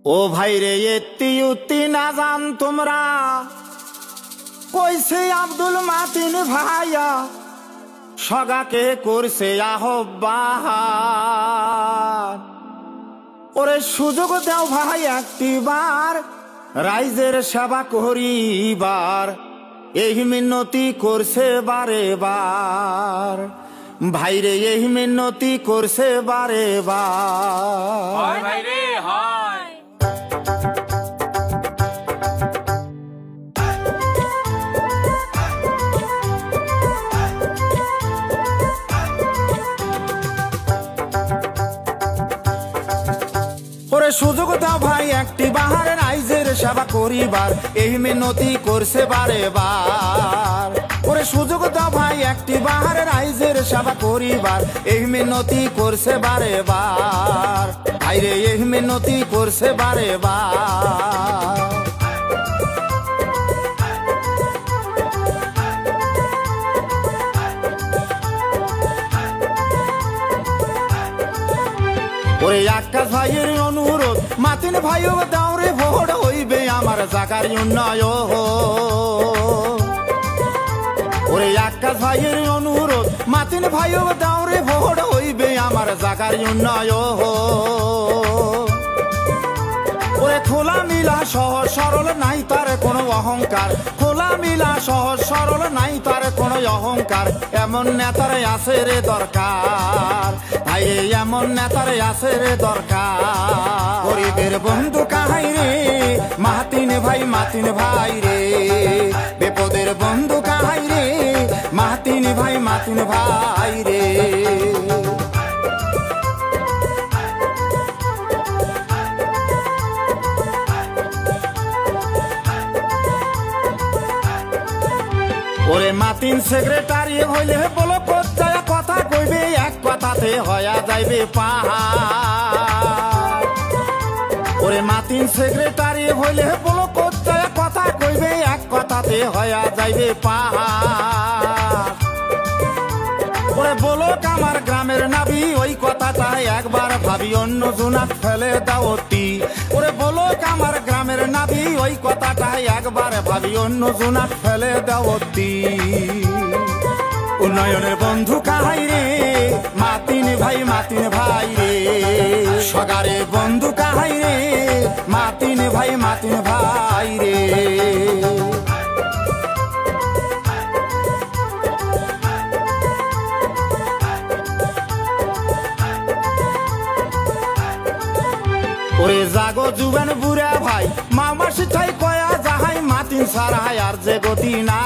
ও ভাই রে এত্তি উত্তি না জান তোমরা কইছে আব্দুল মাতিন ভাইয়া সগাকে করছে আহ্বান। ওরে সুযোগ দাও ভাই একটিবার রাইজের সেবা করিবার, এই মিনতি করছে বারে বার। ভাইরে এই মিনতি করছে বারে বার। ভাইরে হয় ওরে সুযোগ দাও ভাই একটি বাহার রাইজের সেবা করিবার, এই মিনতি করছে বারে বার। ওরে সুযোগ দাও ভাই একটি বাহার রাইজের সেবা করিবার, এই মিনতি করছে বারে বার। ভাইরে এই মিনতি করছে বারে বার। ওরে আকাশ ভাইয়ের অনুরোধ মাতিন ভাইও দাও রে ভোট, হইবে আমার জাগার উন্নয়ন। ওরে আকাশ ভাইয়ের অনুরোধ মাতিন ভাইও দাও রে ভোট, হইবে আমার জাগার উন্নয়ন। ওরে খোলা মিলা সহজ সরল নাই তার কোনো অহংকার, খোলা মিলা সহজ সরল নাই তার কোনো অহংকার। এমন নেতারে আছে রে দরকার, ভাই এমন নেতারে আছে রে দরকার। গরিবের বন্ধু কাহাই রে মাতিন ভাই, মাতিন ভাই রে। বিপদের বন্ধু কাহাই রে মাতিন ভাই, মাতিন ভাই রে। ওরে মাতিন সেক্রেটারি হইলে বলো কোথায় কথা কইবে, এক কথাতে হয়া যাইবে পাহাড়। ওরে মাতিন সেক্রেটারি হইলে বলো কোথায় কথা কইবে, এক কথাতে হয়া যাইবে পাহাড়। ওরে বলো আমার গ্রামের নাবি ওই কথাটা একবার ভাবি, অন্য জোনাক ফেলে দাওতি। ওরে বলো আমার গ্রামের নাবি ওই কথাটা একবার ভাবি, অন্য জোনাক ফেলে দাওতি। উন্নয়নের বন্ধু কাহাই রে মাতিন ভাই, মাতিন ভাই রে। সগারে বন্ধু কাহাই রে মাতিন ভাই, মাতিন ভাই রে। ওরে জাগো যুগান বুড়া ভাই মামা শিঠাই কয়া যাহাই, মাতিন সারাই আর যে গতি না।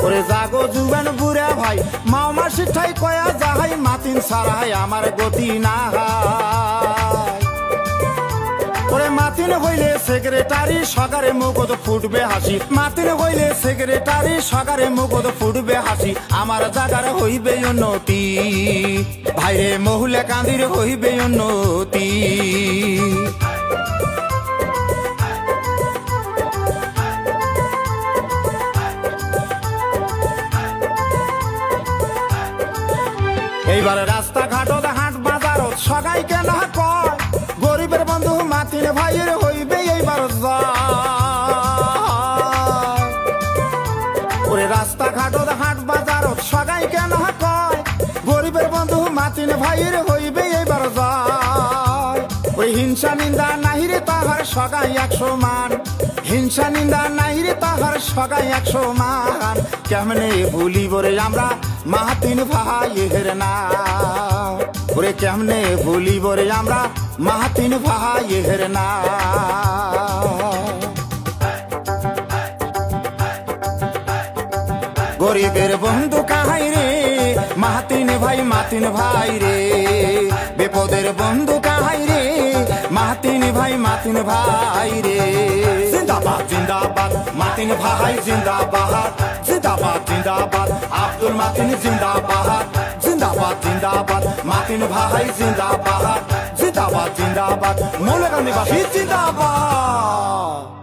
ওরে জাগো যুগান বুড়া ভাই মামা শিঠাই কয়া যাহাই, মাতিন সারাই আমার গতি না। ওরে মাতিন হইলে সেক্রেটারি সগারে মুখত ফুটবে হাসি, মাতিন হইলে সেক্রেটারি সগারে মুখত ফুটবে হাসি। আমার জাগার হইবে উন্নতি ভাইরে, মহুলে কান্দির হইবে উন্নতি। এইবার রাস্তাঘাটত হাট বাজারত সগাই কেন কয়, গরিবের বন্ধু মাতিন ভাইয়ের হইবে এইবার জয়। ওরে রাস্তাঘাটত হাট বাজারত সগাই কেন কয়, গরিবের বন্ধু মাতিন ভাইয়ের হইবে এইবার জয়। ওই হিংসা নিন্দা নাহিরে তাহার সগাই 100 মান, হিংসা নিন্দা নাহিরে তাহার সগাই 100 মান। কেমনে ভুলিব রে আমরা মাতিন ভাইয়ের নাম, ওরে কেমনে ভুলিব রে আমরা মাতিন ভাইয়ের নাম। গরিবের বন্ধু কাহাই রে মাতিন ভাই, মাতিন ভাই রে। বিপদের বন্ধু কাহাই রে মাতিন ভাই, মাতিন ভাই রে। জিন্দাবাদ জিন্দাবাদ মাতিন ভাই জিন্দাবাদ, জিন্দাবাদ জিন্দাবাদ আব্দুল মাতিন জিন্দাবাদ। জিন্দাবাদ জিন্দাবাদ মাতিন ভাই জিন্দাবাদ, জিন্দাবাদ জিন্দাবাদ মৌলানা নিবাসী জিন্দাবাদ।